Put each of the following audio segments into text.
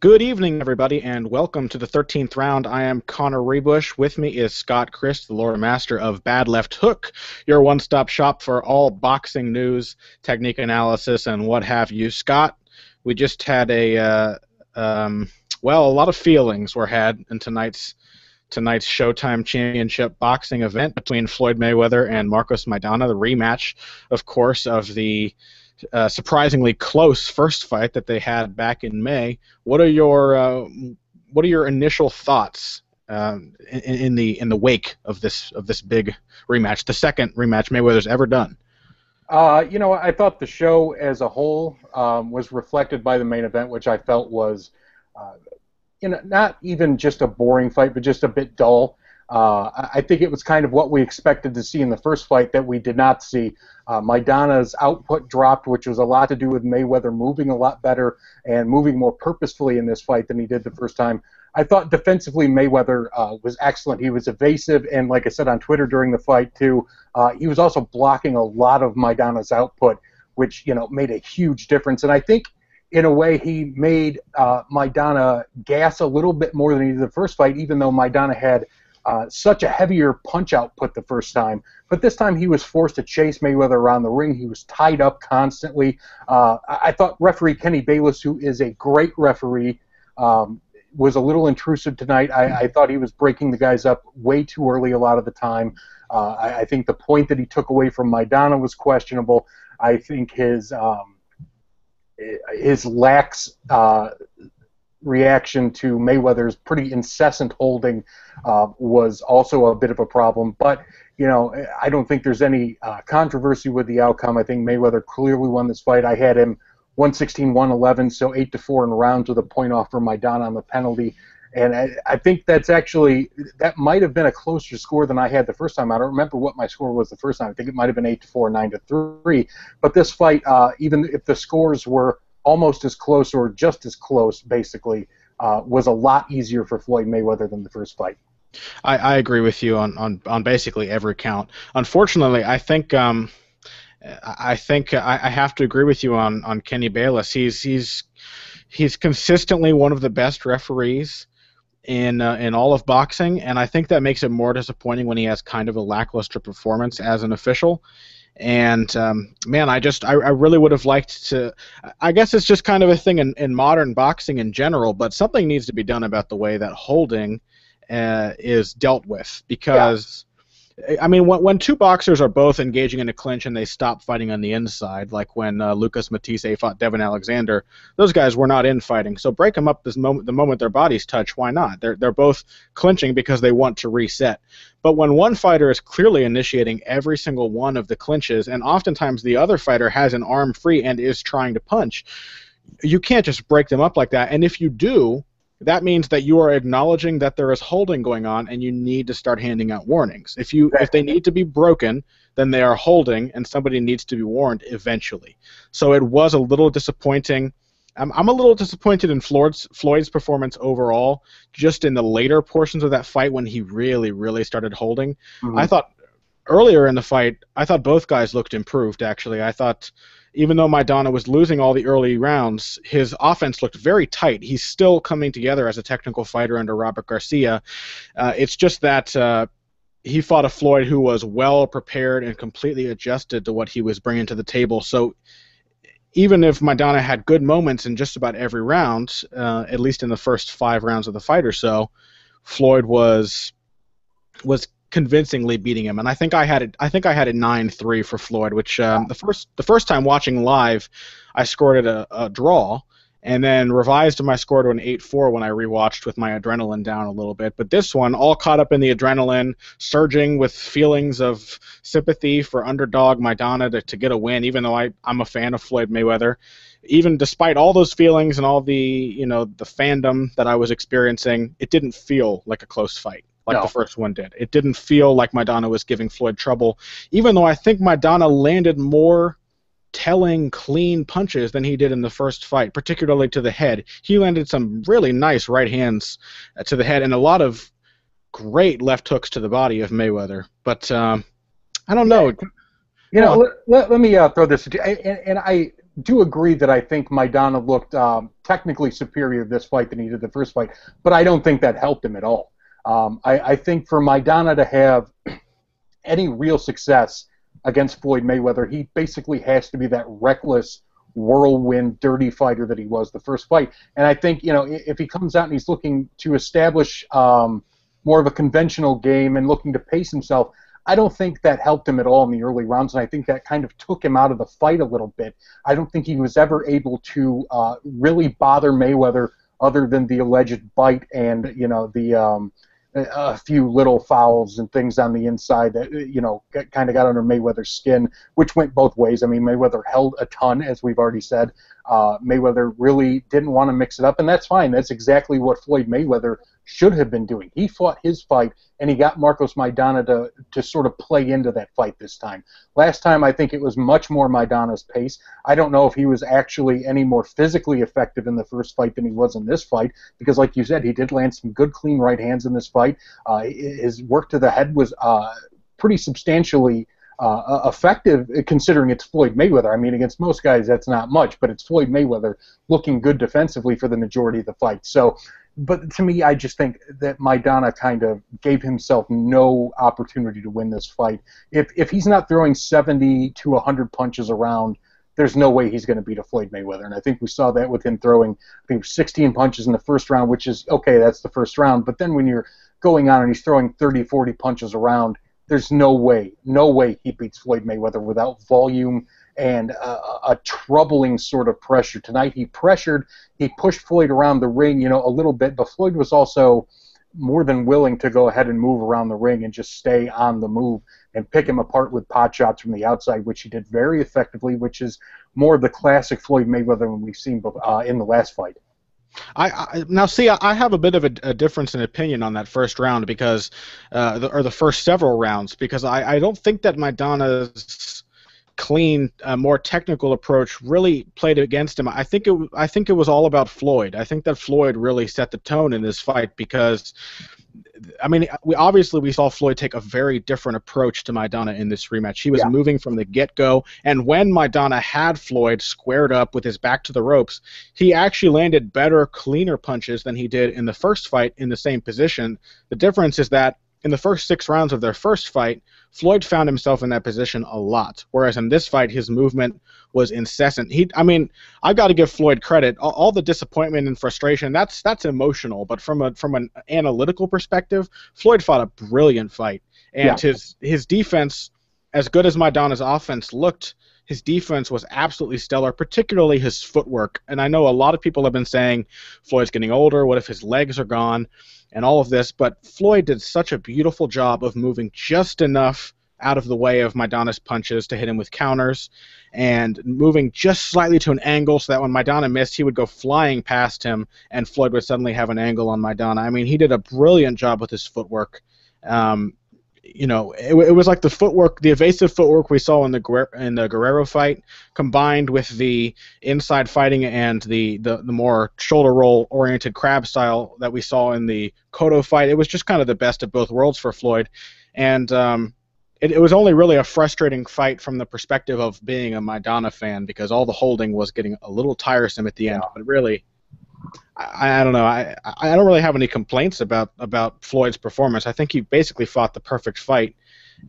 Good evening, everybody, and welcome to the 13th round. I am Connor Rebush. With me is Scott Christ, the Lord Master of Bad Left Hook, your one-stop shop for all boxing news, technique analysis, and what have you. Scott, we just had a lot of feelings were had in tonight's Showtime Championship boxing event between Floyd Mayweather and Maidana, the rematch, of course, of the surprisingly close first fight that they had back in May. What are your initial thoughts in the wake of this big rematch, the second rematch Mayweather's ever done? I thought the show as a whole was reflected by the main event, which I felt was, not even just a boring fight, but just a bit dull. I think it was kind of what we expected to see in the first fight that we did not see. Maidana's output dropped, which was a lot to do with Mayweather moving a lot better and moving more purposefully in this fight than he did the first time. I thought defensively Mayweather was excellent. He was evasive, and like I said on Twitter during the fight too, he was also blocking a lot of Maidana's output, which made a huge difference. And I think in a way he made Maidana gas a little bit more than he did the first fight, even though Maidana had such a heavier punch output the first time. But this time he was forced to chase Mayweather around the ring. He was tied up constantly. I thought referee Kenny Bayless, who is a great referee, was a little intrusive tonight. I thought he was breaking the guys up way too early a lot of the time. I think the point that he took away from Maidana was questionable. I think his lax reaction to Mayweather's pretty incessant holding was also a bit of a problem. But, I don't think there's any controversy with the outcome. I think Mayweather clearly won this fight. I had him 116-111, so 8-4 in rounds with a point off for Maidana on the penalty. And I think that might have been a closer score than I had the first time. I don't remember what my score was the first time. I think it might have been 8-4, 9-3. But this fight, even if the scores were almost as close or just as close, basically, was a lot easier for Floyd Mayweather than the first fight. I agree with you on basically every count. Unfortunately, I think I have to agree with you on Kenny Bayless. He's consistently one of the best referees in all of boxing, and I think that makes it more disappointing when he has kind of a lackluster performance as an official. And man, I really would have liked to. I guess it's just kind of a thing in modern boxing in general, but something needs to be done about the way that holding is dealt with, because I mean, when two boxers are both engaging in a clinch and they stop fighting on the inside, like when Lucas Matisse fought Devin Alexander, those guys were not infighting. So break them up the moment their bodies touch. Why not? They're both clinching because they want to reset. But when one fighter is clearly initiating every single one of the clinches, and oftentimes the other fighter has an arm free and is trying to punch, you can't just break them up like that. And if you do, that means that you are acknowledging that there is holding going on, and you need to start handing out warnings. If they need to be broken, then they are holding, and somebody needs to be warned eventually. So it was a little disappointing. I'm a little disappointed in Floyd's performance overall, just in the later portions of that fight when he really, really started holding. Mm-hmm. I thought earlier in the fight, I thought both guys looked improved, actually. I thought even though Maidana was losing all the early rounds, his offense looked very tight. He's still coming together as a technical fighter under Robert Garcia. It's just that he fought a Floyd who was well prepared and completely adjusted to what he was bringing to the table. So even if Maidana had good moments in just about every round, at least in the first 5 rounds of the fight or so, Floyd was convincingly beating him, and I think I had it 9-3 for Floyd, which the first time watching live, I scored it a draw, and then revised my score to an 8-4 when I rewatched with my adrenaline down a little bit. But this one, all caught up in the adrenaline, surging with feelings of sympathy for underdog Maidana to get a win, even though I'm a fan of Floyd Mayweather. Even despite all those feelings and all the the fandom that I was experiencing, it didn't feel like a close fight like the first one did. It didn't feel like Maidana was giving Floyd trouble, even though I think Maidana landed more telling, clean punches than he did in the first fight, particularly to the head. He landed some really nice right hands to the head and a lot of great left hooks to the body of Mayweather. But I don't know. Let me throw this at you. And do agree that I think Maidana looked technically superior this fight than he did the first fight, but I don't think that helped him at all. I think for Maidana to have any real success against Floyd Mayweather, he basically has to be that reckless, whirlwind, dirty fighter that he was the first fight. And I think, if he comes out and he's looking to establish more of a conventional game and looking to pace himself, I don't think that helped him at all in the early rounds, and I think that kind of took him out of the fight a little bit. I don't think he was ever able to really bother Mayweather other than the alleged bite and, the a few little fouls and things on the inside that kind of got under Mayweather's skin, which went both ways. I mean, Mayweather held a ton, as we've already said. Mayweather really didn't want to mix it up, and that's fine. That's exactly what Floyd Mayweather should have been doing. He fought his fight, and he got Marcos Maidana to sort of play into that fight this time. Last time, I think it was much more Maidana's pace. I don't know if he was actually any more physically effective in the first fight than he was in this fight, because like you said, he did land some good, clean right hands in this fight. His work to the head was pretty substantially effective, considering it's Floyd Mayweather. I mean, against most guys, that's not much, but it's Floyd Mayweather looking good defensively for the majority of the fight. So, but to me, I just think that Maidana kind of gave himself no opportunity to win this fight. If he's not throwing 70 to 100 punches around, there's no way he's going to beat a Floyd Mayweather. And I think we saw that with him throwing, I think, 16 punches in the first round, which is, okay, that's the first round. But then when you're going on and he's throwing 30, 40 punches around, there's no way he beats Floyd Mayweather without volume and a troubling sort of pressure. Tonight he pushed Floyd around the ring, a little bit, but Floyd was also more than willing to go ahead and move around the ring and just stay on the move and pick him apart with pot shots from the outside, which he did very effectively, which is more of the classic Floyd Mayweather than we've seen in the last fight. I have a bit of a difference in opinion on that first round because, or the first several rounds, because I don't think that Maidana's clean, more technical approach really played against him. I think it was all about Floyd. I think that Floyd really set the tone in this fight because, I mean, we saw Floyd take a very different approach to Maidana in this rematch. He was moving from the get-go, and when Maidana had Floyd squared up with his back to the ropes, he actually landed better, cleaner punches than he did in the first fight in the same position. The difference is that in the first 6 rounds of their first fight, Floyd found himself in that position a lot, whereas in this fight, his movement was incessant. I've got to give Floyd credit. All the disappointment and frustration, that's emotional, but from an analytical perspective, Floyd fought a brilliant fight, and his defense, as good as Maidana's offense looked, his defense was absolutely stellar, particularly his footwork. And I know a lot of people have been saying Floyd's getting older, what if his legs are gone, and all of this, but Floyd did such a beautiful job of moving just enough out of the way of Maidana's punches to hit him with counters, and moving just slightly to an angle so that when Maidana missed, he would go flying past him, and Floyd would suddenly have an angle on Maidana. I mean, he did a brilliant job with his footwork. It was like the footwork, the evasive footwork we saw in the Guerrero fight, combined with the inside fighting and the more shoulder roll oriented crab style that we saw in the Cotto fight. It was just kind of the best of both worlds for Floyd, and it was only really a frustrating fight from the perspective of being a Maidana fan because all the holding was getting a little tiresome at the end. But really, I don't know. I don't really have any complaints about Floyd's performance. I think he basically fought the perfect fight,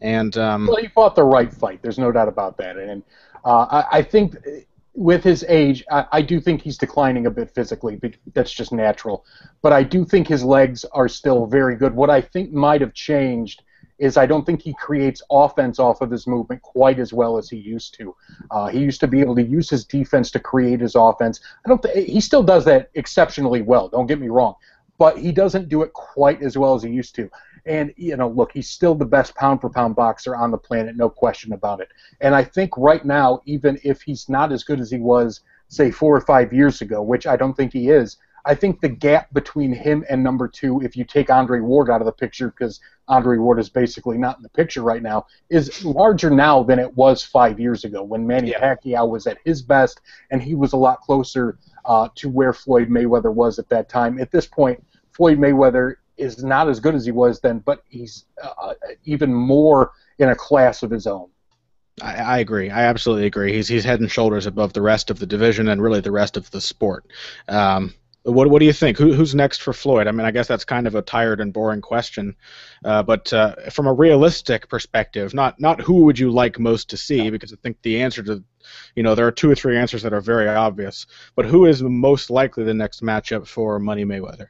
and well, he fought the right fight. There's no doubt about that. And I think with his age, I do think he's declining a bit physically. That's just natural. But I do think his legs are still very good. What I think might have changed is I don't think he creates offense off of his movement quite as well as he used to. He used to be able to use his defense to create his offense. He still does that exceptionally well, don't get me wrong, but he doesn't do it quite as well as he used to. And, look, he's still the best pound-for-pound boxer on the planet, no question about it. And I think right now, even if he's not as good as he was, say, 4 or 5 years ago, which I don't think he is, I think the gap between him and number 2, if you take Andre Ward out of the picture, because Andre Ward is basically not in the picture right now, is larger now than it was 5 years ago when Manny Pacquiao was at his best, and he was a lot closer to where Floyd Mayweather was at that time. At this point, Floyd Mayweather is not as good as he was then, but he's even more in a class of his own. I agree. I absolutely agree. He's head and shoulders above the rest of the division and really the rest of the sport. What do you think? Who's next for Floyd? I mean, I guess that's kind of a tired and boring question, but from a realistic perspective, not who would you like most to see, because I think the answer to, there are two or three answers that are very obvious, but who is most likely the next matchup for Money Mayweather?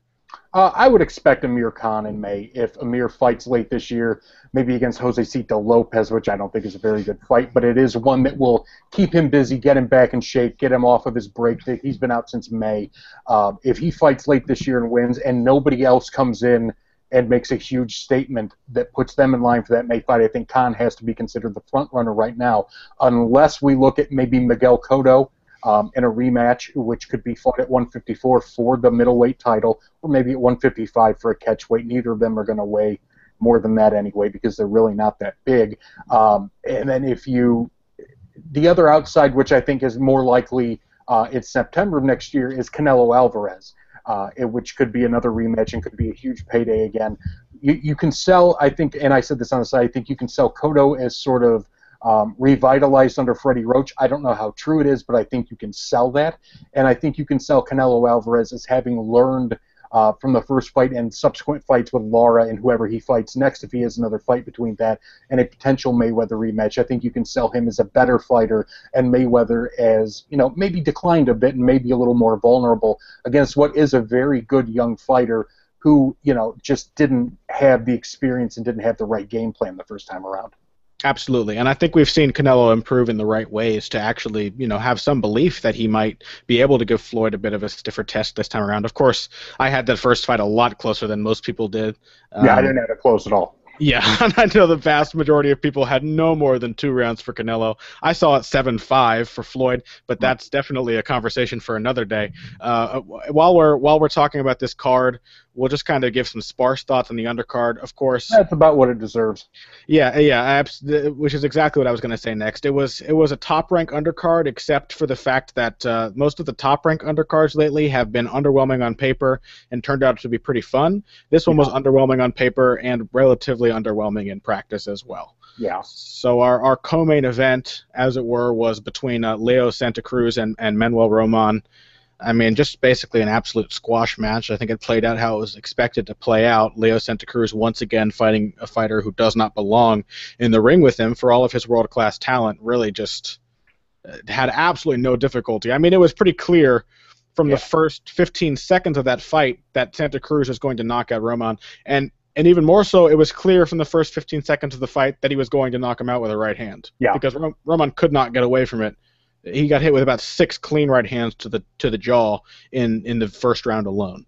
I would expect Amir Khan in May if Amir fights late this year, maybe against Josecito Lopez, which I don't think is a very good fight, but it is one that will keep him busy, get him back in shape, get him off of his break. He's been out since May. If he fights late this year and wins, and nobody else comes in and makes a huge statement that puts them in line for that May fight, I think Khan has to be considered the front runner right now, unless we look at maybe Miguel Cotto in a rematch, which could be fought at 154 for the middleweight title, or maybe at 155 for a catchweight. Neither of them are going to weigh more than that anyway, because they're really not that big. And then the other outside, which I think is more likely in September of next year, is Canelo Alvarez, which could be another rematch and could be a huge payday again. You can sell, I think, and I said this on the side, I think you can sell Cotto as sort of revitalized under Freddie Roach. I don't know how true it is, but I think you can sell that. And I think you can sell Canelo Alvarez as having learned from the first fight and subsequent fights with Lara and whoever he fights next, if he has another fight between that and a potential Mayweather rematch. I think you can sell him as a better fighter and Mayweather as, maybe declined a bit and maybe a little more vulnerable against what is a very good young fighter who, just didn't have the experience and didn't have the right game plan the first time around. Absolutely, and I think we've seen Canelo improve in the right ways to actually, have some belief that he might be able to give Floyd a bit of a stiffer test this time around. Of course, I had that first fight a lot closer than most people did. Yeah, I didn't have it close at all. Yeah, I know the vast majority of people had no more than 2 rounds for Canelo. I saw it 7-5 for Floyd, but that's definitely a conversation for another day. While we're talking about this card, we'll just kind of give some sparse thoughts on the undercard. Of course, that's about what it deserves. Yeah, which is exactly what I was going to say next. It was a top rank undercard, except for the fact that most of the top rank undercards lately have been underwhelming on paper and turned out to be pretty fun. This one was underwhelming on paper and relatively underwhelming in practice as well. Yeah. So our co-main event, as it were, was between Leo Santa Cruz and Manuel Roman. I mean, just basically an absolute squash match. I think it played out how it was expected to play out. Leo Santa Cruz once again fighting a fighter who does not belong in the ring with him for all of his world-class talent. Really just had absolutely no difficulty. I mean, it was pretty clear from the first 15 seconds of that fight that Santa Cruz was going to knock out Roman. And even more so, it was clear from the first 15 seconds of the fight that he was going to knock him out with a right hand. Yeah. Because Roman could not get away from it. He got hit with about 6 clean right hands to the jaw in the first round alone.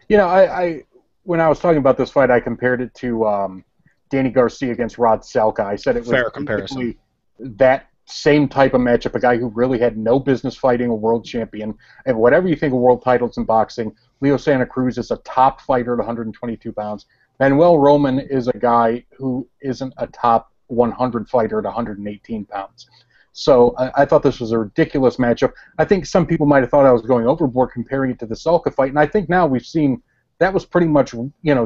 I when I was talking about this fight, I compared it to Danny Garcia against Rod Selka. I said it was fair comparison. That same type of matchup, a guy who really had no business fighting a world champion. And whatever you think of world titles in boxing, Leo Santa Cruz is a top fighter at 122 pounds. Manuel Roman is a guy who isn't a top 100 fighter at 118 pounds. So I thought this was a ridiculous matchup. I think some people might have thought I was going overboard comparing it to the Salka fight, and I think now we've seen that was pretty much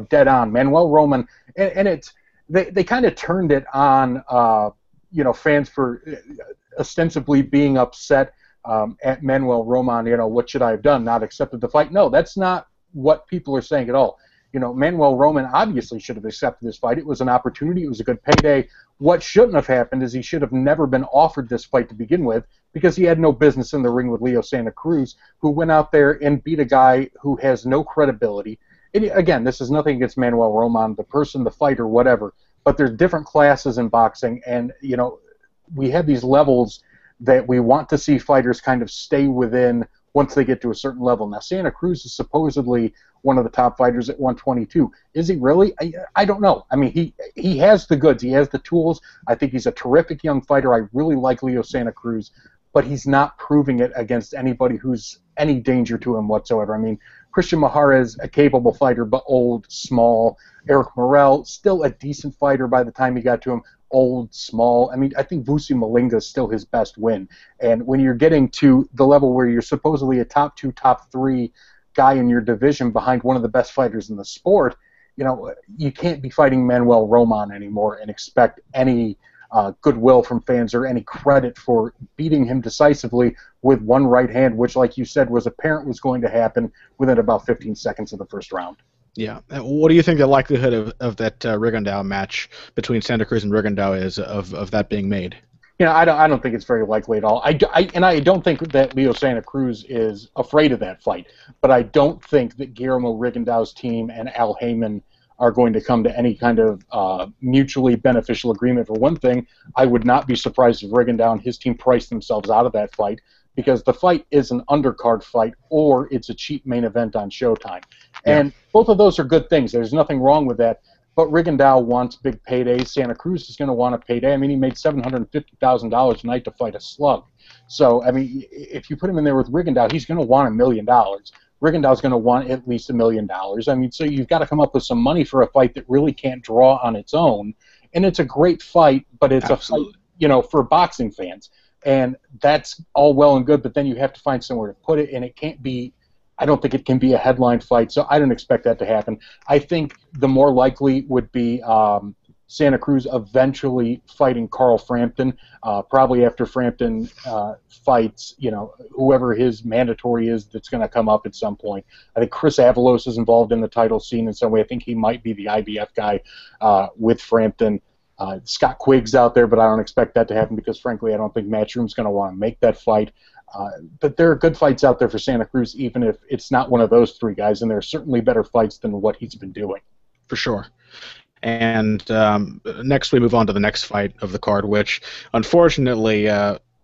dead on. Manuel Roman, and they kind of turned it on fans for ostensibly being upset at Manuel Roman. What should I have done? Not accepted the fight? No, that's not what people are saying at all. Manuel Roman obviously should have accepted this fight. It was an opportunity. It was a good payday. What shouldn't have happened is he should have never been offered this fight to begin with, because he had no business in the ring with Leo Santa Cruz, who went out there and beat a guy who has no credibility. And again, this is nothing against Manuel Roman, the person, the fighter, whatever, but there's different classes in boxing, and we have these levels that we want to see fighters kind of stay within once they get to a certain level. Now, Santa Cruz is supposedly one of the top fighters at 122. Is he really? I don't know. I mean, he has the goods. He has the tools. I think he's a terrific young fighter. I really like Leo Santa Cruz, but he's not proving it against anybody who's any danger to him whatsoever. I mean, Christian Maharez, a capable fighter, but old, small. Eric Morel, still a decent fighter by the time he got to him. Old, small. I mean, I think Vusi Malinga is still his best win. And when you're getting to the level where you're supposedly a top 2, top 3 guy in your division behind one of the best fighters in the sport, you can't be fighting Manuel Roman anymore and expect any goodwill from fans or any credit for beating him decisively with one right hand, which, like you said, was apparent was going to happen within about 15 seconds of the first round. Yeah. What do you think the likelihood of that Rigondeaux match between Santa Cruz and Rigondeaux is of that being made? I don't think it's very likely at all. I don't think that Leo Santa Cruz is afraid of that fight, but I don't think that Guillermo Rigondeaux's team and Al Heyman are going to come to any kind of mutually beneficial agreement. For one thing, I would not be surprised if Rigondeaux and his team priced themselves out of that fight, because the fight is an undercard fight or it's a cheap main event on Showtime. And both of those are good things. There's nothing wrong with that. But Rigondeaux wants big paydays. Santa Cruz is going to want a payday. I mean, he made $750,000 a night to fight a slug. So, I mean, if you put him in there with Rigondeaux, he's going to want $1 million. Rigondeaux's going to want at least $1 million. I mean, so you've got to come up with some money for a fight that really can't draw on its own. And it's a great fight, but it's Absolutely. a fight, for boxing fans. And that's all well and good, but then you have to find somewhere to put it, and it can't be. I don't think it can be a headline fight, so I don't expect that to happen. I think the more likely would be Santa Cruz eventually fighting Carl Frampton, probably after Frampton fights, whoever his mandatory is that's going to come up at some point. I think Chris Avalos is involved in the title scene in some way. I think he might be the IBF guy with Frampton. Scott Quigg's out there, but I don't expect that to happen because, frankly, I don't think Matchroom's going to want to make that fight. But there are good fights out there for Santa Cruz, even if it's not one of those three guys, and there are certainly better fights than what he's been doing. For sure. And next we move on to the next fight of the card, which unfortunately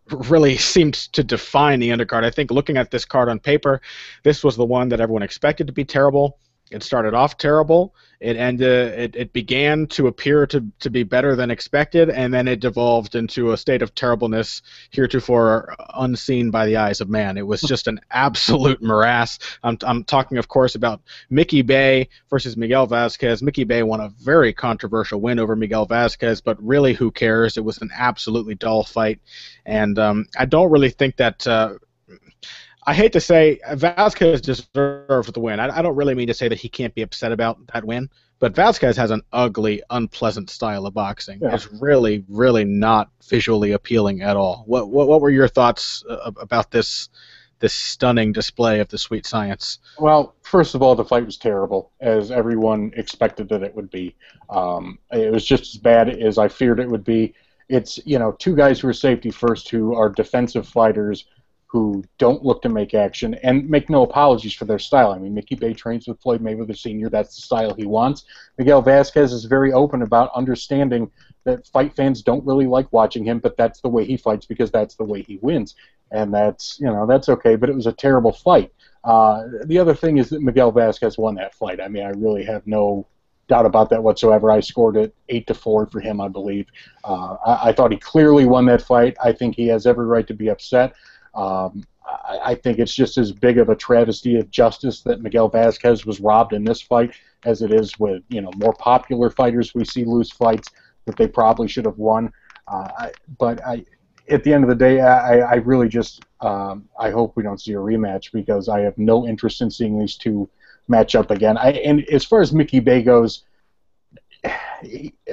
really seemed to define the undercard. I think looking at this card on paper, this was the one that everyone expected to be terrible. It started off terrible. It began to appear to be better than expected, and then it devolved into a state of terribleness heretofore unseen by the eyes of man. It was just an absolute morass. I'm talking, of course, about Mickey Bay versus Miguel Vasquez. Mickey Bay won a very controversial win over Miguel Vasquez, but really, who cares? It was an absolutely dull fight, and I don't really think that. I hate to say Vasquez deserved the win. I don't really mean to say that he can't be upset about that win, but Vasquez has an ugly, unpleasant style of boxing. Yeah. It's really, really not visually appealing at all. What were your thoughts about this stunning display of the sweet science? Well, first of all, the fight was terrible, as everyone expected that it would be. It was just as bad as I feared it would be. It's two guys who are safety first, who are defensive fighters, who don't look to make action and make no apologies for their style. I mean, Mickey Bay trains with Floyd Mayweather Sr. That's the style he wants. Miguel Vasquez is very open about understanding that fight fans don't really like watching him, but that's the way he fights because that's the way he wins. And that's okay, but it was a terrible fight. The other thing is that Miguel Vasquez won that fight. I mean, I really have no doubt about that whatsoever. I scored it 8-4 for him, I believe. I thought he clearly won that fight. I think he has every right to be upset. I think it's just as big of a travesty of justice that Miguel Vasquez was robbed in this fight as it is with more popular fighters we see lose fights that they probably should have won. But at the end of the day, I really just I hope we don't see a rematch because I have no interest in seeing these two match up again. And as far as Mickey Bay goes,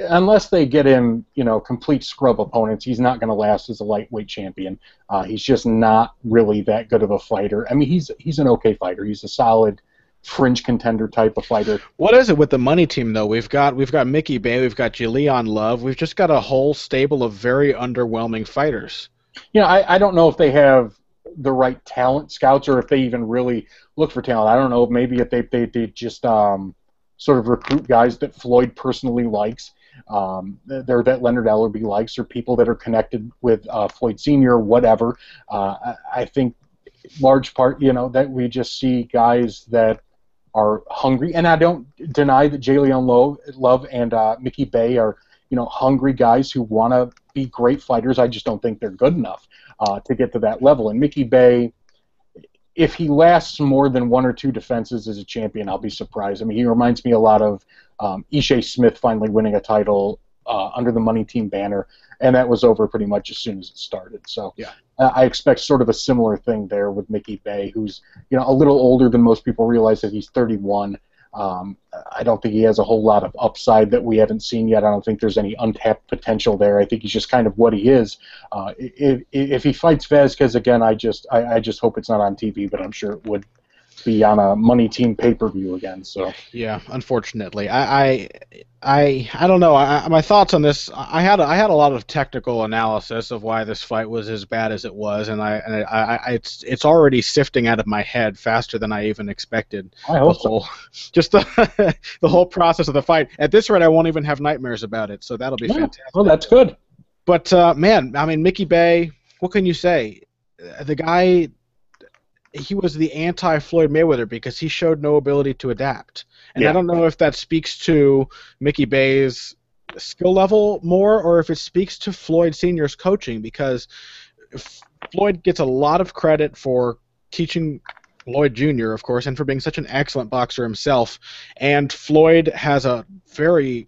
unless they get him, complete scrub opponents, he's not going to last as a lightweight champion. He's just not really that good of a fighter. I mean, he's an okay fighter. He's a solid fringe contender type of fighter. What is it with the money team though? We've got Mickey Bay, we've got Julian Love, we've just got a whole stable of very underwhelming fighters. I don't know if they have the right talent scouts or if they even really look for talent. I don't know. Maybe if they just sort of recruit guys that Floyd personally likes, that Leonard Ellerby likes, or people that are connected with Floyd Sr., whatever. I think large part, that we just see guys that are hungry, and I don't deny that Jalen Love and Mickey Bay are, hungry guys who want to be great fighters. I just don't think they're good enough to get to that level. And Mickey Bay, if he lasts more than one or two defenses as a champion, I'll be surprised. I mean, he reminds me a lot of Ishe Smith finally winning a title under the Money Team banner, and that was over pretty much as soon as it started. So yeah. I expect sort of a similar thing there with Mickey Bay, who's a little older than most people realize that he's 31. I don't think he has a whole lot of upside that we haven't seen yet. I don't think there's any untapped potential there. I think he's just kind of what he is. If he fights Vasquez again, I just hope it's not on TV, but I'm sure it would be on a Money Team pay-per-view again. So Yeah, unfortunately, I don't know. My thoughts on this. I had a lot of technical analysis of why this fight was as bad as it was, and it's already sifting out of my head faster than I even expected. I hope so. Just the the whole process of the fight. At this rate, I won't even have nightmares about it. So that'll be fantastic. Well, that's good. But man, I mean, Mickey Bay. What can you say? The guy. He was the anti-Floyd Mayweather because he showed no ability to adapt. And I don't know if that speaks to Mickey Bay's skill level more or if it speaks to Floyd Sr.'s coaching, because Floyd gets a lot of credit for teaching Floyd Jr., of course, and for being such an excellent boxer himself. And Floyd has a very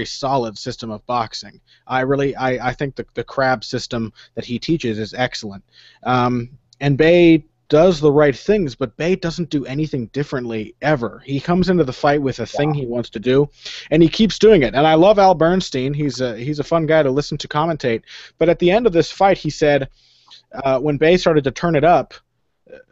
solid system of boxing. I think the crab system that he teaches is excellent. And Bay does the right things, but Bay doesn't do anything differently ever. He comes into the fight with a thing he wants to do, and he keeps doing it. And I love Al Bernstein. He's a fun guy to listen to commentate. But at the end of this fight, he said, when Bay started to turn it up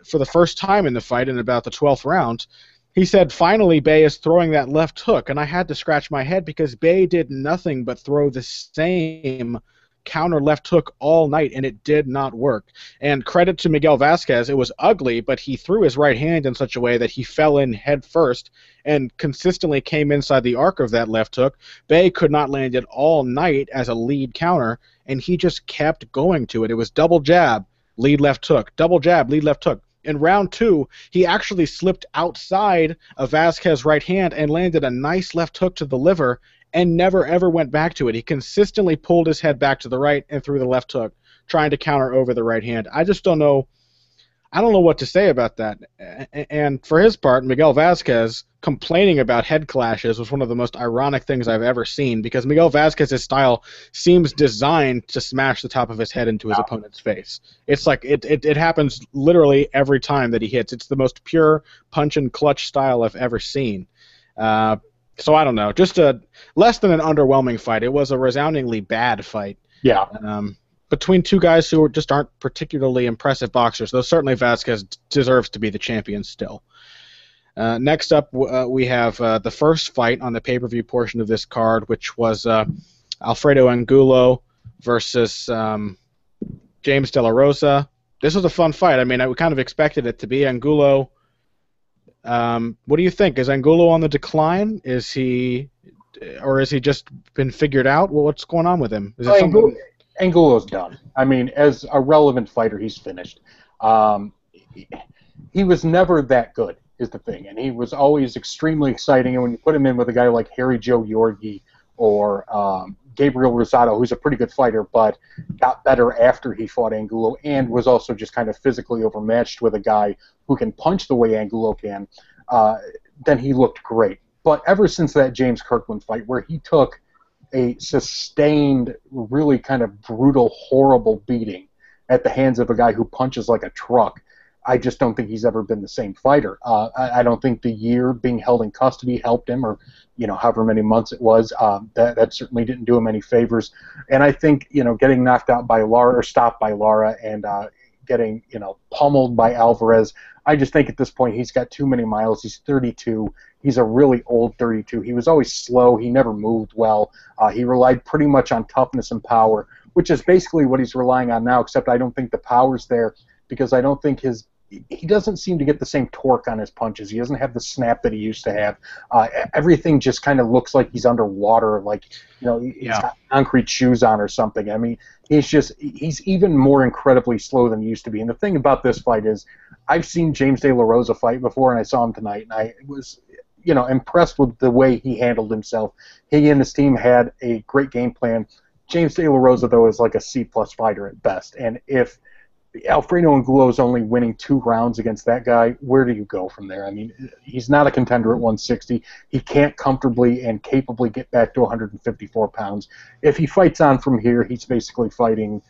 for the first time in the fight in about the 12th round, he said, finally, Bay is throwing that left hook. And I had to scratch my head because Bay did nothing but throw the same counter left hook all night, and it did not work. And credit to Miguel Vasquez, it was ugly, but he threw his right hand in such a way that he fell in head first and consistently came inside the arc of that left hook. Bay could not land it all night as a lead counter, and he just kept going to it. It was double jab, lead left hook, double jab, lead left hook. In round 2, he actually slipped outside of Vasquez's right hand and landed a nice left hook to the liver and never, ever went back to it. He consistently pulled his head back to the right and threw the left hook, trying to counter over the right hand. I just don't know. I don't know what to say about that. And for his part, Miguel Vasquez complaining about head clashes was one of the most ironic things I've ever seen, because Miguel Vasquez's style seems designed to smash the top of his head into his opponent's face. It's like it happens literally every time that he hits. It's the most pure punch and clutch style I've ever seen. So I don't know. Just a less than an underwhelming fight. It was a resoundingly bad fight. Yeah. Between two guys who just aren't particularly impressive boxers, though certainly Vasquez deserves to be the champion still. Next up, we have the first fight on the pay-per-view portion of this card, which was Alfredo Angulo versus James De La Rosa. This was a fun fight. I mean, we kind of expected it to be. Angulo. What do you think? Is Angulo on the decline? Is he just been figured out? Well, what's going on with him? Is it something? Angulo's done. I mean, as a relevant fighter, he's finished. He was never that good, is the thing, and he was always extremely exciting. And when you put him in with a guy like Harry Joe Yorgi or Gabriel Rosado, who's a pretty good fighter, but got better after he fought Angulo and was also just kind of physically overmatched with a guy who can punch the way Angulo can, then he looked great. But ever since that James Kirkland fight, where he took a sustained, really kind of brutal, horrible beating at the hands of a guy who punches like a truck, I just don't think he's ever been the same fighter. I don't think the year being held in custody helped him, or however many months it was. That certainly didn't do him any favors. And I think getting knocked out by Lara, or stopped by Lara, and getting pummeled by Alvarez. I just think at this point he's got too many miles. He's 32. He's a really old 32. He was always slow. He never moved well. He relied pretty much on toughness and power, which is basically what he's relying on now, except I don't think the power's there, because I don't think he doesn't seem to get the same torque on his punches. He doesn't have the snap that he used to have. Everything just kind of looks like he's underwater, like he's got concrete shoes on or something. I mean, he's even more incredibly slow than he used to be. And the thing about this fight is, I've seen James De La Rosa fight before, and I saw him tonight, and I was impressed with the way he handled himself. He and his team had a great game plan. James De La Rosa, though, is like a C-plus fighter at best. And if Alfredo Angulo is only winning 2 rounds against that guy, where do you go from there? I mean, he's not a contender at 160. He can't comfortably and capably get back to 154 pounds. If he fights on from here, he's basically fighting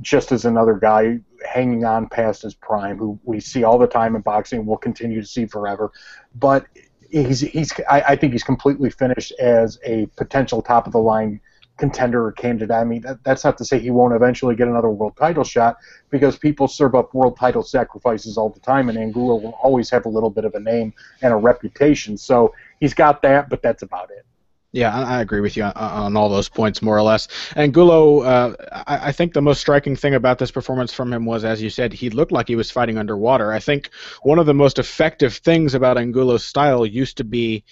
just as another guy hanging on past his prime, who we see all the time in boxing, we'll continue to see forever. But I think he's completely finished as a potential top of the line contender or candidate. I mean, that's not to say he won't eventually get another world title shot, because people serve up world title sacrifices all the time, and Angulo will always have a little bit of a name and a reputation. So he's got that, but that's about it. Yeah, I agree with you on all those points, more or less. Angulo, I think the most striking thing about this performance from him was, as you said, he looked like he was fighting underwater. I think one of the most effective things about Angulo's style used to be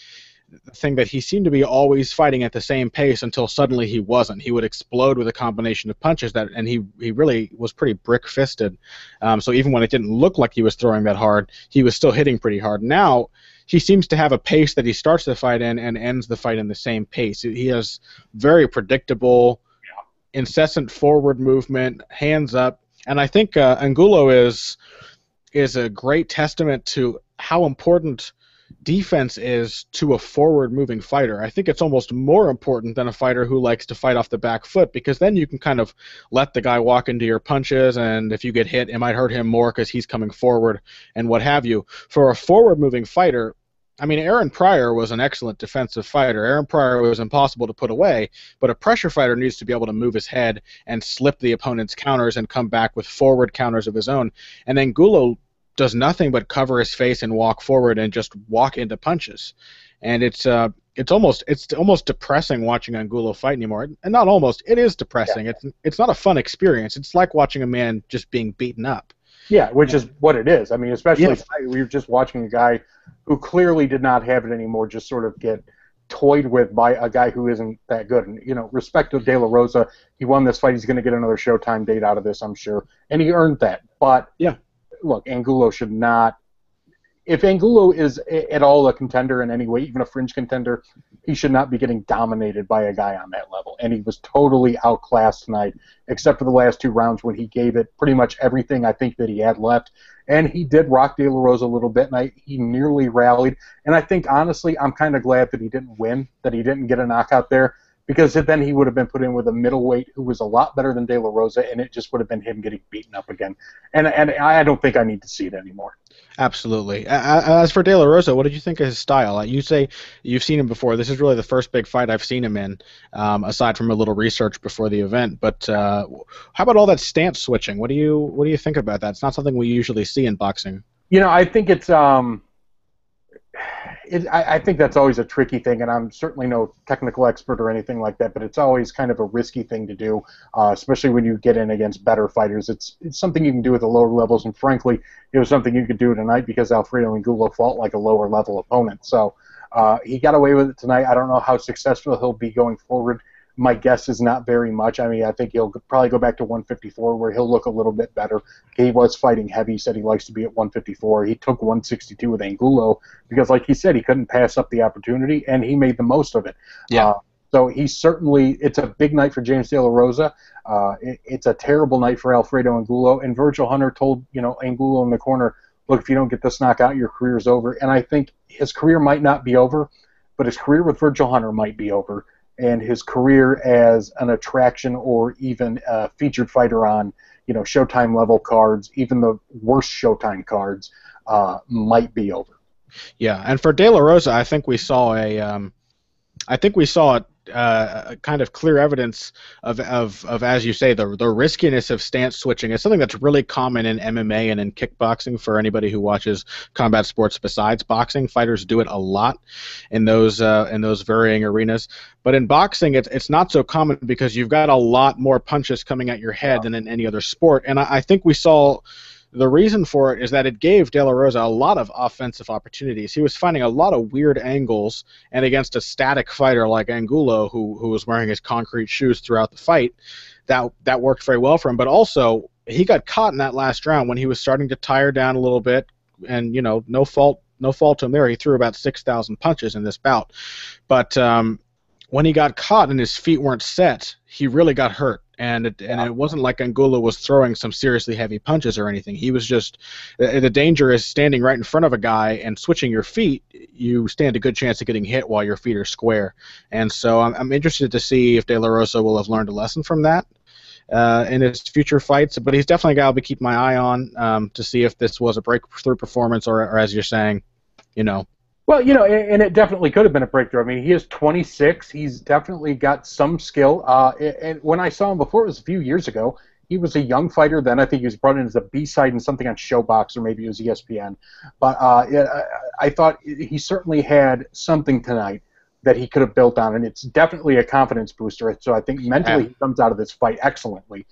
the thing that he seemed to be always fighting at the same pace until suddenly he wasn't. He would explode with a combination of punches, and he really was pretty brick-fisted. So even when it didn't look like he was throwing that hard, he was still hitting pretty hard. Now, he seems to have a pace that he starts the fight in and ends the fight in the same pace. He has very predictable, incessant forward movement, hands up, and I think Angulo is a great testament to how important defense is to a forward-moving fighter. I think it's almost more important than a fighter who likes to fight off the back foot, because then you can kind of let the guy walk into your punches, and if you get hit, it might hurt him more because he's coming forward and what have you. For a forward-moving fighter, I mean, Aaron Pryor was an excellent defensive fighter. Aaron Pryor was impossible to put away, but a pressure fighter needs to be able to move his head and slip the opponent's counters and come back with forward counters of his own. And Angulo does nothing but cover his face and walk forward and just walk into punches. And it's almost depressing watching Angulo fight anymore. And not almost, it is depressing. Yeah. It's not a fun experience. It's like watching a man just being beaten up. Yeah, which is what it is. I mean, especially we were just watching a guy who clearly did not have it anymore just sort of get toyed with by a guy who isn't that good. And, you know, respect to De La Rosa, he won this fight. He's going to get another Showtime date out of this, I'm sure. And he earned that. But, yeah, look, Angulo should not. If Angulo is at all a contender in any way, even a fringe contender, he should not be getting dominated by a guy on that level. And he was totally outclassed tonight, except for the last 2 rounds when he gave it pretty much everything I think that he had left. And he did rock De La Rosa a little bit, and he nearly rallied. And I think, honestly, I'm kind of glad that he didn't win, that he didn't get a knockout there, because then he would have been put in with a middleweight who was a lot better than De La Rosa, and it just would have been him getting beaten up again. And I don't think I need to see it anymore. Absolutely. As for De La Rosa, what did you think of his style? You say you've seen him before. This is really the first big fight I've seen him in, aside from a little research before the event. But how about all that stance switching? What do you think about that? It's not something we usually see in boxing. You know, I think it's I think that's always a tricky thing, and I'm certainly no technical expert or anything like that, but it's always kind of a risky thing to do, especially when you get in against better fighters. It's something you can do at the lower levels, and frankly, it was something you could do tonight because Alfredo Angulo fought like a lower-level opponent. So he got away with it tonight. I don't know how successful he'll be going forward. My guess is not very much. I mean, I think he'll probably go back to 154 where he'll look a little bit better. He was fighting heavy. He said he likes to be at 154. He took 162 with Angulo because, like he said, he couldn't pass up the opportunity, and he made the most of it. Yeah. So he certainly, it's a big night for James De La Rosa. It's a terrible night for Alfredo Angulo. And Virgil Hunter told, Angulo in the corner, look, if you don't get this knockout, your career's over. And I think his career might not be over, but his career with Virgil Hunter might be over. And his career as an attraction or even a featured fighter on, Showtime level cards, even the worst Showtime cards, might be over. Yeah, and for De La Rosa, I think we saw kind of clear evidence of as you say, the riskiness of stance switching is something that's really common in MMA and in kickboxing. For anybody who watches combat sports besides boxing, fighters do it a lot in those varying arenas. But in boxing, it's not so common because you've got a lot more punches coming at your head than in any other sport. And I think we saw. The reason for it is that it gave De La Rosa a lot of offensive opportunities. He was finding a lot of weird angles, and against a static fighter like Angulo, who was wearing his concrete shoes throughout the fight, that worked very well for him. But also, he got caught in that last round when he was starting to tire down a little bit, and no fault to him there. He threw about 6,000 punches in this bout, but when he got caught and his feet weren't set, he really got hurt. And it wasn't like Angulo was throwing some seriously heavy punches or anything. He was just the danger is standing right in front of a guy and switching your feet. You stand a good chance of getting hit while your feet are square. And so I'm interested to see if De La Rosa will have learned a lesson from that in his future fights. But he's definitely a guy I'll be keeping my eye on to see if this was a breakthrough performance or as you're saying, Well, Well, you know, and it definitely could have been a breakthrough. I mean, he is 26. He's definitely got some skill. And when I saw him before, it was a few years ago. He was a young fighter then. I think he was brought in as a B-side in something on Showbox, or maybe it was ESPN. But I thought he certainly had something tonight that he could have built on, and it's definitely a confidence booster. So I think mentally he comes out of this fight excellently.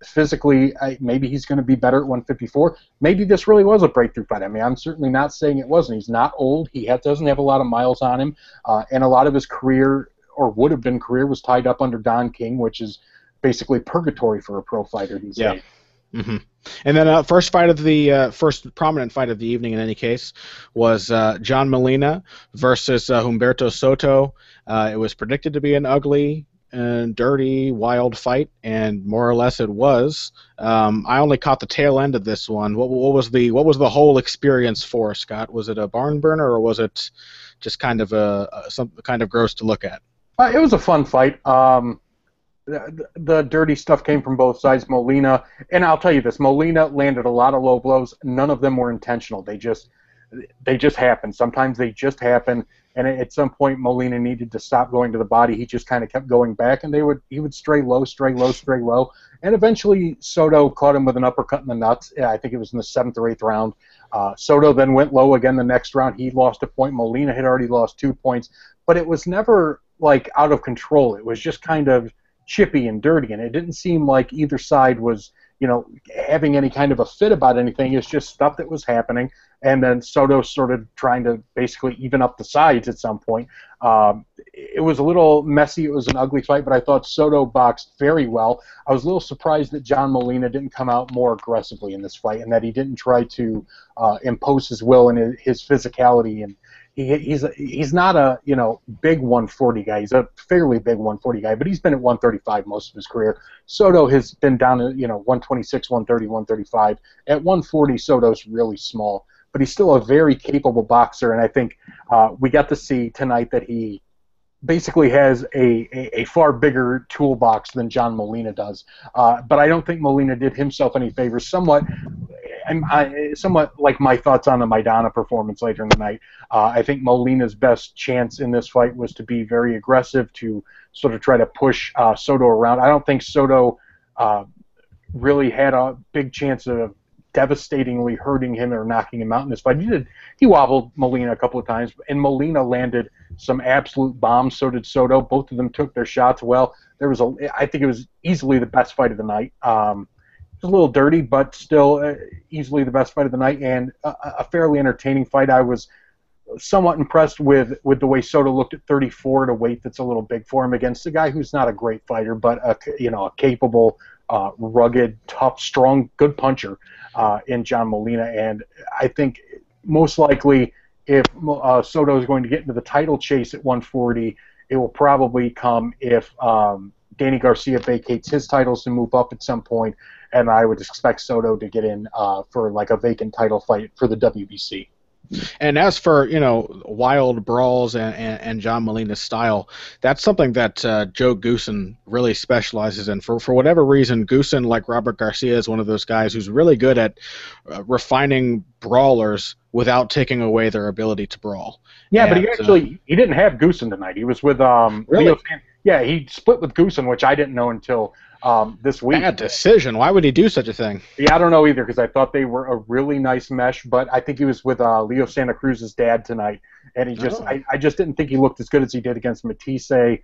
Physically, maybe he's going to be better at 154. Maybe this really was a breakthrough fight. I mean, I'm certainly not saying it wasn't. He's not old. He doesn't have a lot of miles on him, and a lot of his career, or would have been career, was tied up under Don King, which is basically purgatory for a pro fighter these days. Mm-hmm. And then first prominent fight of the evening, in any case, was John Molina versus Humberto Soto. It was predicted to be an ugly and dirty, wild fight, and more or less it was. I only caught the tail end of this one. What was the whole experience for, Scott? Was it a barn burner, or was it just kind of some kind of gross to look at? It was a fun fight. The dirty stuff came from both sides. Molina, and I'll tell you this, Molina landed a lot of low blows. None of them were intentional. They just happen. Sometimes they just happen, and at some point Molina needed to stop going to the body. He just kind of kept going back, and he would stray low, and eventually Soto caught him with an uppercut in the nuts. I think it was in the 7th or 8th round. Soto then went low again the next round. He lost a point. Molina had already lost 2 points, but it was never like out of control. It was just kind of chippy and dirty, and it didn't seem like either side was, you know, having any kind of a fit about anything. It's just stuff that was happening, and then Soto started trying to basically even up the sides at some point. It was a little messy. It was an ugly fight, but I thought Soto boxed very well. I was a little surprised that John Molina didn't come out more aggressively in this fight, and that he didn't try to impose his will and his physicality. And he's not a, you know, big 140 guy. He's a fairly big 140 guy, but he's been at 135 most of his career. Soto has been down to, you know, 126, 130, 135. At 140, Soto's really small, but he's still a very capable boxer, and I think we got to see tonight that he basically has a far bigger toolbox than John Molina does. But I don't think Molina did himself any favors. Somewhat like my thoughts on the Maidana performance later in the night. I think Molina's best chance in this fight was to be very aggressive, to sort of try to push Soto around. I don't think Soto really had a big chance of devastatingly hurting him or knocking him out in this fight. He wobbled Molina a couple of times, and Molina landed some absolute bombs. So did Soto. Both of them took their shots well. I think it was easily the best fight of the night. It was a little dirty, but still easily the best fight of the night, and a fairly entertaining fight. I was somewhat impressed with the way Soto looked at 34 at a weight that's a little big for him against a guy who's not a great fighter, but a capable, rugged, tough, strong, good puncher in John Molina. And I think most likely if Soto is going to get into the title chase at 140, it will probably come if Danny Garcia vacates his titles to move up at some point, and I would expect Soto to get in for like a vacant title fight for the WBC. And as for, you know, wild brawls and John Molina's style, that's something that Joe Goosen really specializes in. For whatever reason, Goosen, like Robert Garcia, is one of those guys who's really good at refining brawlers without taking away their ability to brawl. Yeah, but he didn't have Goosen tonight. He was with really? Yeah, he split with Goosen, which I didn't know until this week. Bad decision. Why would he do such a thing? Yeah, I don't know either, because I thought they were a really nice mesh, but I think he was with Leo Santa Cruz's dad tonight, and I just didn't think he looked as good as he did against Matisse.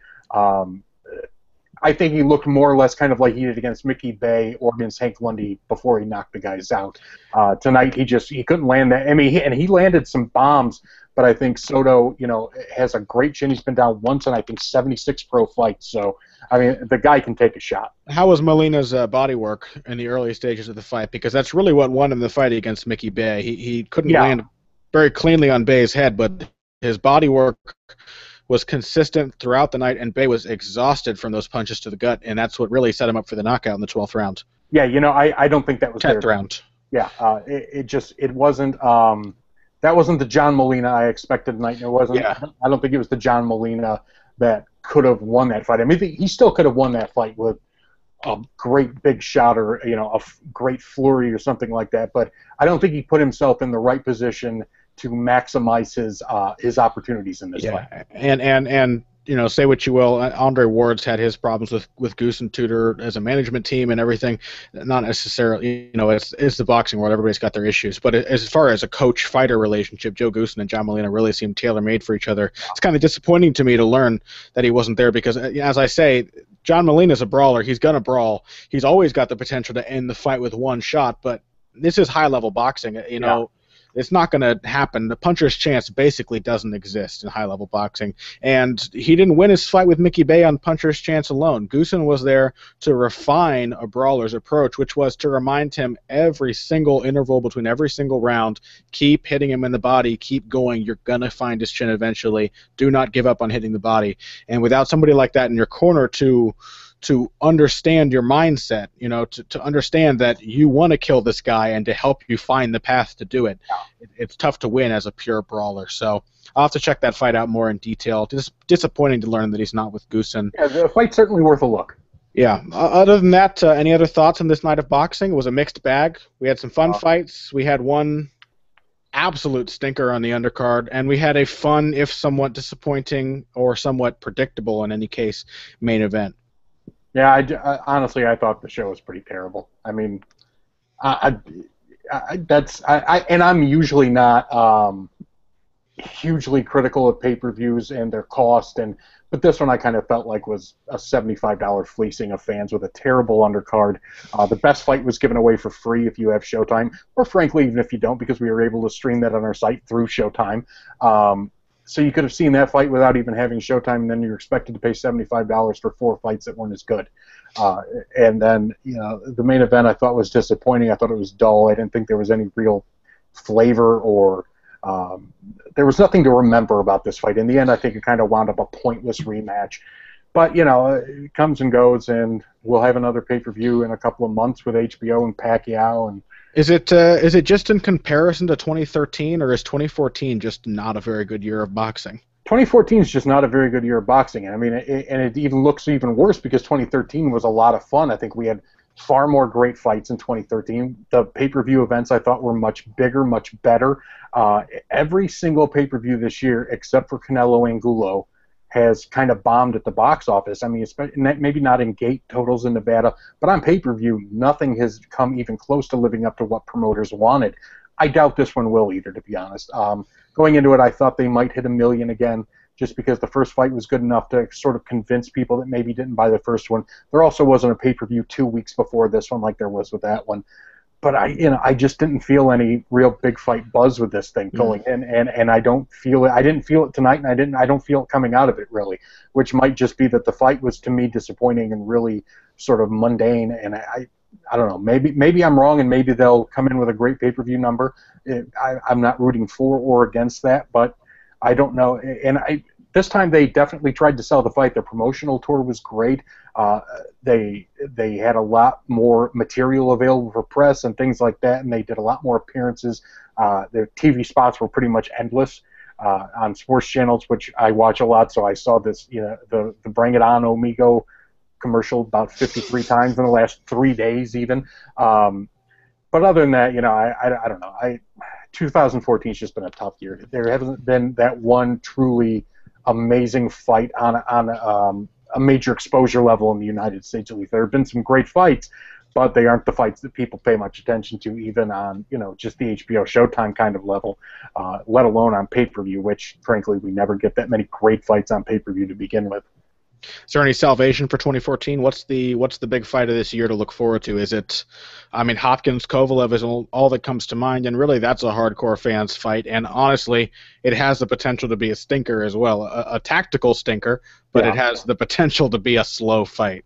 I think he looked more or less kind of like he did against Mickey Bay or against Hank Lundy before he knocked the guys out. Tonight he couldn't land that. I mean, he landed some bombs, but I think Soto, you know, has a great chin. He's been down once in I think 76 pro fights. So I mean, the guy can take a shot. How was Molina's body work in the early stages of the fight? Because that's really what won him the fight against Mickey Bay. He couldn't land very cleanly on Bay's head, but his body work was consistent throughout the night, and Bay was exhausted from those punches to the gut, and that's what really set him up for the knockout in the 12th round. Yeah, you know, I don't think that was 10th round. Yeah, it wasn't that wasn't the John Molina I expected tonight. It wasn't. Yeah. I don't think it was the John Molina that could have won that fight. I mean, he still could have won that fight with a great big shot or great flurry or something like that. But I don't think he put himself in the right position to maximize his opportunities in this fight. Yeah, and say what you will, Andre Ward's had his problems with Goose and Tudor as a management team and everything. Not necessarily, it's the boxing world. Everybody's got their issues, but as far as a coach-fighter relationship, Joe Goosen and John Molina really seem tailor-made for each other. It's kind of disappointing to me to learn that he wasn't there because, as I say, John Molina's a brawler. He's gonna brawl. He's always got the potential to end the fight with one shot, but this is high-level boxing. It's not going to happen. The puncher's chance basically doesn't exist in high-level boxing. And he didn't win his fight with Mickey Bay on puncher's chance alone. Goosen was there to refine a brawler's approach, which was to remind him every single interval between every single round, keep hitting him in the body, keep going. You're going to find his chin eventually. Do not give up on hitting the body. And without somebody like that in your corner to understand your mindset, to understand that you want to kill this guy and to help you find the path to do it. It's tough to win as a pure brawler. So I'll have to check that fight out more in detail. Just disappointing to learn that he's not with Goosen. Yeah, the fight's certainly worth a look. Yeah. Other than that, any other thoughts on this night of boxing? It was a mixed bag. We had some fun fights. We had one absolute stinker on the undercard, and we had a fun, if somewhat disappointing or somewhat predictable in any case, main event. Yeah, I honestly, I thought the show was pretty terrible. I mean, and I'm usually not hugely critical of pay-per-views and their cost, but this one I kind of felt like was a $75 fleecing of fans with a terrible undercard. The best fight was given away for free if you have Showtime, or frankly, even if you don't, because we were able to stream that on our site through Showtime. So you could have seen that fight without even having Showtime, and then you're expected to pay $75 for 4 fights that weren't as good. And then, the main event I thought was disappointing. I thought it was dull. I didn't think there was any real flavor or there was nothing to remember about this fight. In the end, I think it kind of wound up a pointless rematch. But, it comes and goes, and we'll have another pay-per-view in a couple of months with HBO and Pacquiao and Is it just in comparison to 2013, or is 2014 just not a very good year of boxing? 2014 is just not a very good year of boxing. I mean, it even looks even worse because 2013 was a lot of fun. I think we had far more great fights in 2013. The pay-per-view events I thought were much bigger, much better. Every single pay-per-view this year, except for Canelo Angulo, has kind of bombed at the box office. I mean, maybe not in gate totals in Nevada, but on pay-per-view, nothing has come even close to living up to what promoters wanted. I doubt this one will either, to be honest. Going into it, I thought they might hit 1 million again, just because the first fight was good enough to sort of convince people that maybe didn't buy the first one. There also wasn't a pay-per-view 2 weeks before this one like there was with that one. But I just didn't feel any real big fight buzz with this thing going in, and I don't feel it. I didn't feel it tonight, and I don't feel it coming out of it really, which might just be that the fight was to me disappointing and really sort of mundane. And I don't know. Maybe I'm wrong, and maybe they'll come in with a great pay-per-view number. I'm not rooting for or against that, but I don't know. And this time they definitely tried to sell the fight. Their promotional tour was great. They had a lot more material available for press and things like that, and they did a lot more appearances. Their TV spots were pretty much endless on sports channels, which I watch a lot. So I saw this, the Bring It On Omigo commercial about 53 times in the last 3 days, even. But other than that, I don't know. 2014 has just been a tough year. There hasn't been that one truly amazing fight on a major exposure level in the United States. At least there have been some great fights, but they aren't the fights that people pay much attention to, even on just the HBO Showtime kind of level, let alone on pay-per-view, which frankly we never get that many great fights on pay-per-view to begin with. Is there any salvation for 2014? What's the big fight of this year to look forward to? Is it, Hopkins Kovalev is all that comes to mind, and really that's a hardcore fans fight. And honestly, it has the potential to be a stinker as well, a tactical stinker, but it has the potential to be a slow fight.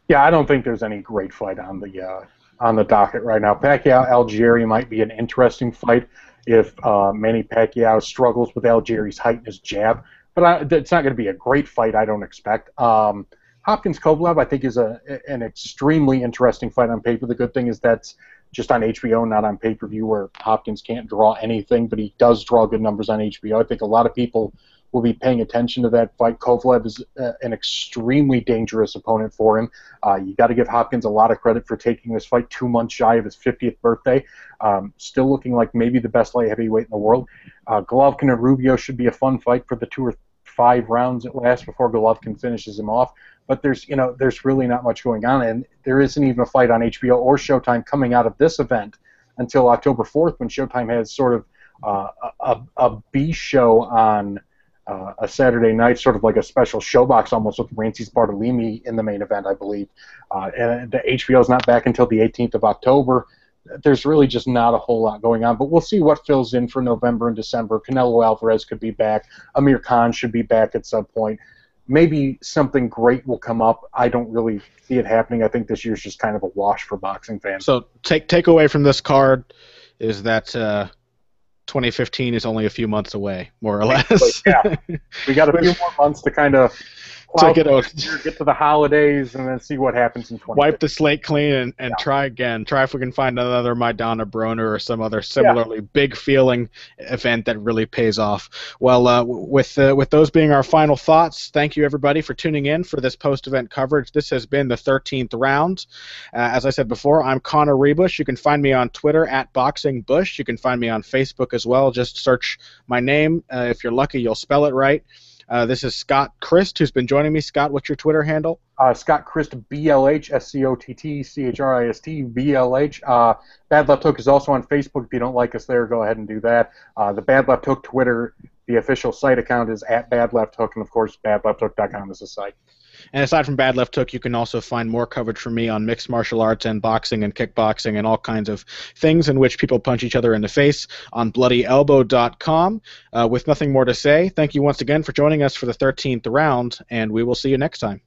Yeah, I don't think there's any great fight on the docket right now. Pacquiao Algieri might be an interesting fight if Manny Pacquiao struggles with Algieri's height and his jab. But it's not going to be a great fight, I don't expect. Hopkins Kovalev, I think, is an extremely interesting fight on paper. The good thing is that's just on HBO, not on pay-per-view, where Hopkins can't draw anything, but he does draw good numbers on HBO. I think a lot of people will be paying attention to that fight. Kovalev is an extremely dangerous opponent for him. You got to give Hopkins a lot of credit for taking this fight 2 months shy of his 50th birthday. Still looking like maybe the best light heavyweight in the world. Golovkin and Rubio should be a fun fight for the 2 or 5 rounds at last before Golovkin finishes him off. But there's really not much going on, and there isn't even a fight on HBO or Showtime coming out of this event until October 4th, when Showtime has sort of a B show on a Saturday night, sort of like a special showbox almost, with Rancis Bartolini in the main event, I believe. And the HBO is not back until the 18th of October. There's really just not a whole lot going on, but we'll see what fills in for November and December. Canelo Alvarez could be back. Amir Khan should be back at some point. Maybe something great will come up. I don't really see it happening. I think this year's just kind of a wash for boxing fans. So take away from this card is that 2015 is only a few months away, more or less. Yeah, we got a few more months to kind of get to the holidays and then see what happens in 2015. Wipe the slate clean and try again. Try if we can find another Maidana Broner or some other similarly big feeling event that really pays off. Well, with those being our final thoughts, thank you everybody for tuning in for this post-event coverage. This has been the 13th round. As I said before, I'm Connor Rebush. You can find me on Twitter at BoxingBush. You can find me on Facebook as well. Just search my name. If you're lucky, you'll spell it right. This is Scott Christ, who's been joining me. Scott, what's your Twitter handle? Scott Christ, BLH, SCOTTCHRIST, BLH. Bad Left Hook is also on Facebook. If you don't like us there, go ahead and do that. The Bad Left Hook Twitter, the official site account is at Bad Left Hook, and of course, badlefthook.com is the site. And aside from Bad Left Hook, you can also find more coverage from me on mixed martial arts and boxing and kickboxing and all kinds of things in which people punch each other in the face on bloodyelbow.com. With nothing more to say, thank you once again for joining us for the 13th round, and we will see you next time.